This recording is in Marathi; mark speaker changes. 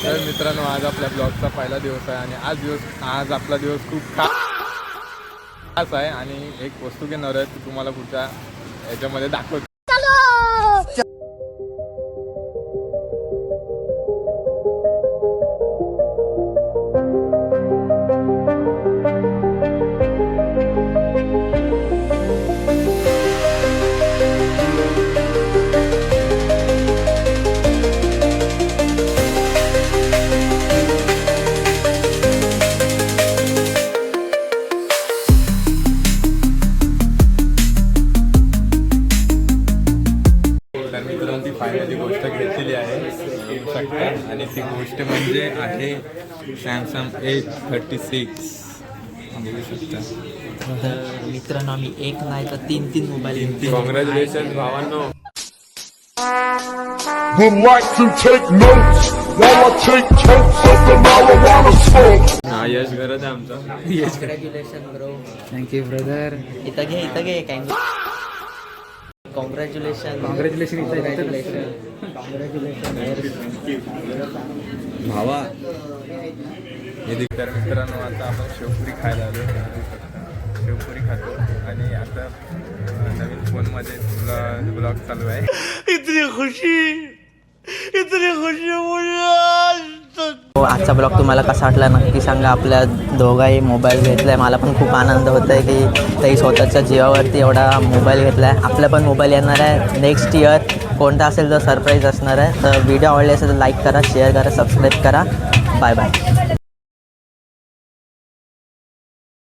Speaker 1: तर मित्रांनो, आज आपल्या ब्लॉगचा पहिला दिवस आहे आणि आज आपला दिवस खूप खास आहे आणि एक वस्तू घेणार आहे ती तुम्हाला पुढच्या याच्यामध्ये दाखवतो. ती फायनली गोष्ट घेतलेली आहे बघू शकता आणि ती गोष्ट म्हणजे आहे सॅमसंग A36 बघू शकता.
Speaker 2: तर मित्रांनो, आम्ही एक नाही तर तीन मोबाईल.
Speaker 1: कॉंग्रॅच्युलेशन भावांनो.
Speaker 3: Would like to take notes while I take totes of the marijuana smoke.
Speaker 1: हा यश गरज आहे आमचा.
Speaker 2: Congratulation bro.
Speaker 4: Thank you brother.
Speaker 2: इथं घे काय. कॉंग्रॅच्युलेशन
Speaker 1: भावा. तर मित्रांनो, आता आपण शेवपुरी खायला आलो. शेवपुरी खातो आणि आता नवीन फोनमध्ये ब्लॉग चालू आहे.
Speaker 2: आजचा ब्लॉग तुम्हाला कसा वाटला नक्की सांगा. आपल्या दोघाही मोबाईल घेतलाय. मला पण खूप आनंद होत आहे की ताई स्वतःच्या जीवावरती एवढा मोबाईल घेतलाय. आपला पण मोबाईल येणार आहे नेक्स्ट इयर. कोणता असेल तर सरप्राईज असणार आहे. तर व्हिडिओ आवडले असेल तर लाईक करा, शेअर करा, सबस्क्राईब करा. Bye bye.